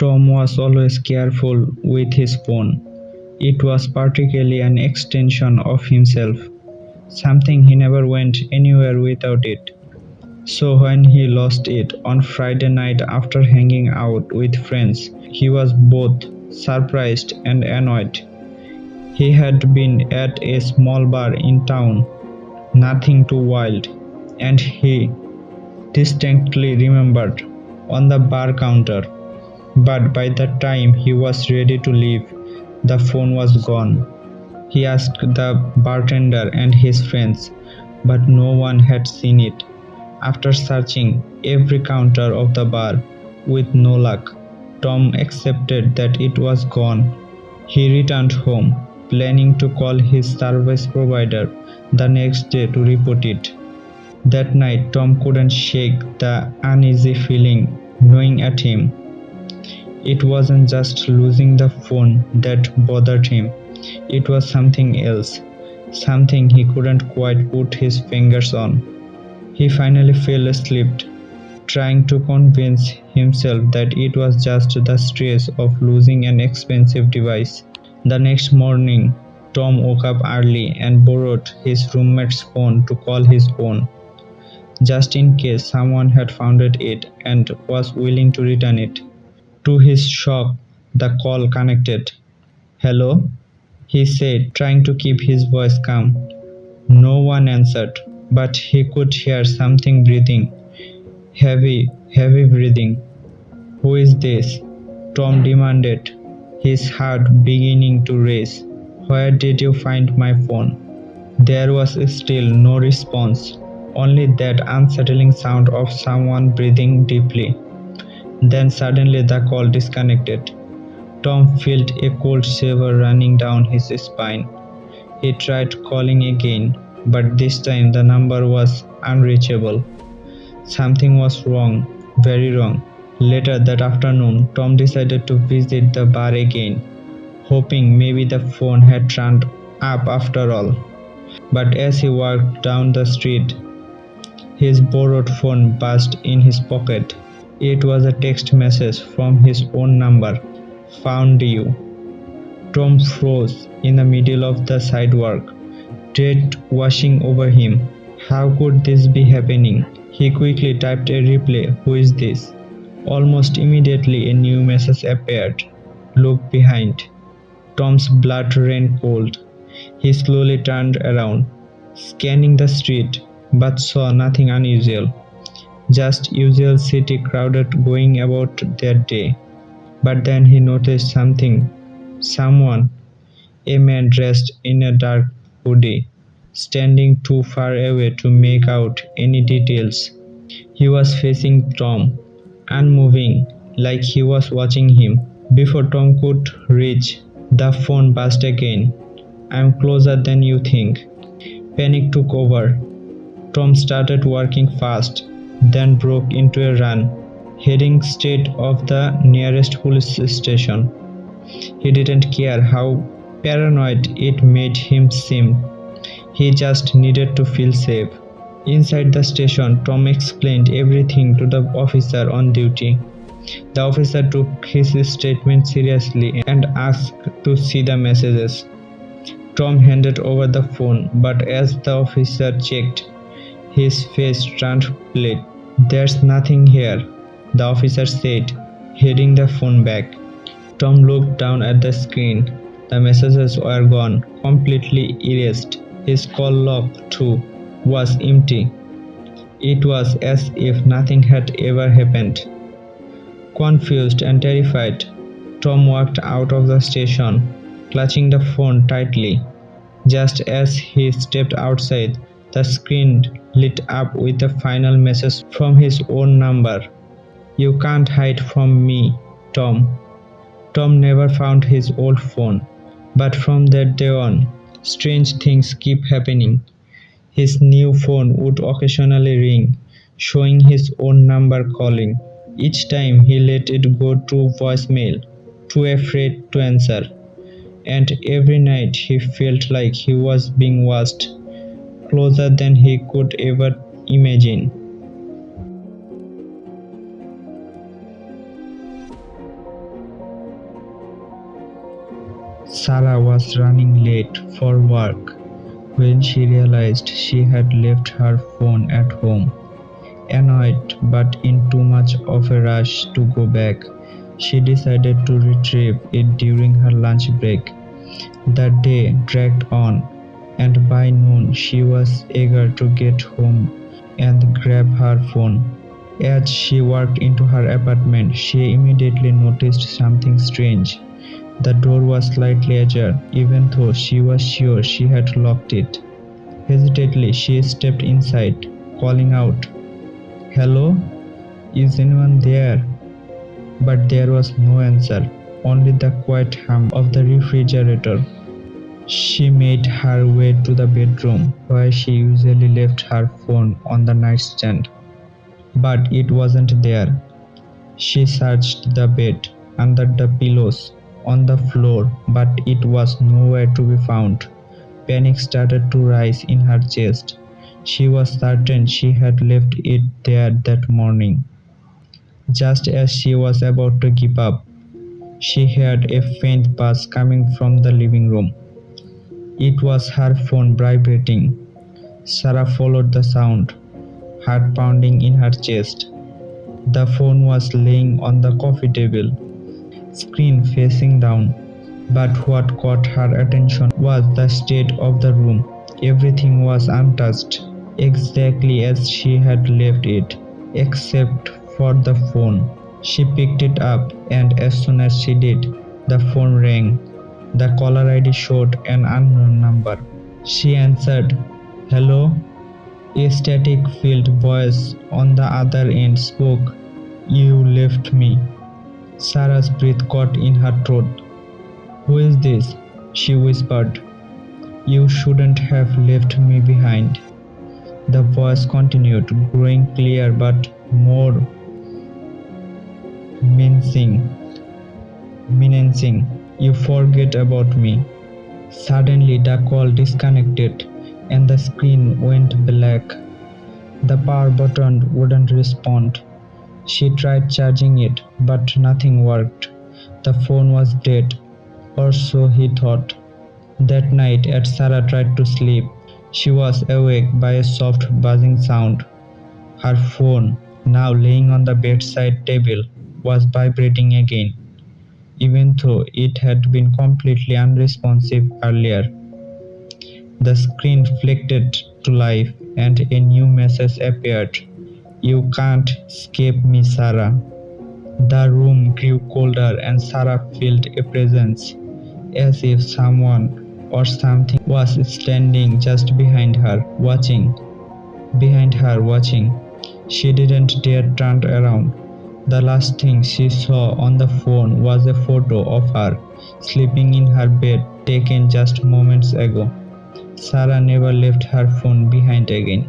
Tom was always careful with his phone. It was particularly an extension of himself, something he never went anywhere without it. So when he lost it on Friday night after hanging out with friends, he was both surprised and annoyed. He had been at a small bar in town, nothing too wild, and he distinctly remembered on the bar counter. But by the time he was ready to leave, the phone was gone. He asked the bartender and his friends, but no one had seen it. After searching every counter of the bar with no luck, Tom accepted that it was gone. He returned home, planning to call his service provider the next day to report it. That night, Tom couldn't shake the uneasy feeling gnawing at him. It wasn't just losing the phone that bothered him, it was something else, something he couldn't quite put his fingers on. He finally fell asleep, trying to convince himself that it was just the stress of losing an expensive device. The next morning, Tom woke up early and borrowed his roommate's phone to call his own, just in case someone had found it and was willing to return it. To his shock, the call connected. "Hello?" he said, trying to keep his voice calm. No one answered, but he could hear something breathing. Heavy, heavy breathing. "Who is this?" Tom demanded, his heart beginning to race. "Where did you find my phone?" There was still no response, only that unsettling sound of someone breathing deeply. Then suddenly the call disconnected. Tom felt a cold shiver running down his spine. He tried calling again, but this time the number was unreachable. Something was wrong, very wrong. Later that afternoon, Tom decided to visit the bar again, hoping maybe the phone had turned up after all. But as he walked down the street, his borrowed phone buzzed in his pocket. It was a text message from his own number. "Found you." Tom froze in the middle of the sidewalk, dread washing over him. How could this be happening? He quickly typed a reply, "Who is this?" Almost immediately a new message appeared. "Look behind." Tom's blood ran cold. He slowly turned around, scanning the street, but saw nothing unusual. Just usual city crowded going about their day. But then he noticed something. Someone, a man dressed in a dark hoodie, standing too far away to make out any details. He was facing Tom, unmoving, like he was watching him. Before Tom could reach, the phone buzzed again. "I'm closer than you think." Panic took over. Tom started walking fast, then broke into a run, heading straight of the nearest police station. He didn't care how paranoid it made him seem. He just needed to feel safe. Inside the station, Tom explained everything to the officer on duty. The officer took his statement seriously and asked to see the messages. Tom handed over the phone, but as the officer checked, his face turned pale. "There's nothing here," the officer said, handing the phone back. Tom looked down at the screen. The messages were gone, completely erased. His call log, too, was empty. It was as if nothing had ever happened. Confused and terrified, Tom walked out of the station, clutching the phone tightly. Just as he stepped outside, the screen lit up with the final message from his own number. "You can't hide from me, Tom." Tom never found his old phone, but from that day on, strange things keep happening. His new phone would occasionally ring, showing his own number calling. Each time he let it go to voicemail, too afraid to answer. And every night he felt like he was being watched, closer than he could ever imagine. Sarah was running late for work when she realized she had left her phone at home. Annoyed but in too much of a rush to go back, she decided to retrieve it during her lunch break. The day dragged on, and by noon she was eager to get home and grab her phone. As she walked into her apartment, she immediately noticed something strange. The door was slightly ajar, even though she was sure she had locked it. Hesitantly, she stepped inside, calling out, "Hello? Is anyone there?" But there was no answer, only the quiet hum of the refrigerator. She made her way to the bedroom where she usually left her phone on the nightstand. But it wasn't there. She searched the bed, under the pillows, on the floor, but it was nowhere to be found. Panic started to rise in her chest. She was certain she had left it there that morning. Just as she was about to give up, she heard a faint buzz coming from the living room. It was her phone vibrating. Sarah followed the sound, heart pounding in her chest. The phone was laying on the coffee table, screen facing down. But what caught her attention was the state of the room. Everything was untouched, exactly as she had left it, except for the phone. She picked it up, and as soon as she did, the phone rang. The caller ID showed an unknown number. She answered, "Hello?" A static filled voice on the other end spoke, "You left me." Sarah's breath caught in her throat. "Who is this?" she whispered. "You shouldn't have left me behind." The voice continued, growing clear but more menacing. "You forget about me." Suddenly the call disconnected and the screen went black. The power button wouldn't respond. She tried charging it, but nothing worked. The phone was dead, or so he thought. That night, as Sarah tried to sleep, she was awake by a soft buzzing sound. Her phone, now laying on the bedside table, was vibrating again, even though it had been completely unresponsive earlier. The screen flickered to life and a new message appeared. "You can't escape me, Sarah." The room grew colder and Sarah felt a presence, as if someone or something was standing just behind her watching. She didn't dare turn around. The last thing she saw on the phone was a photo of her sleeping in her bed taken just moments ago. Sarah never left her phone behind again.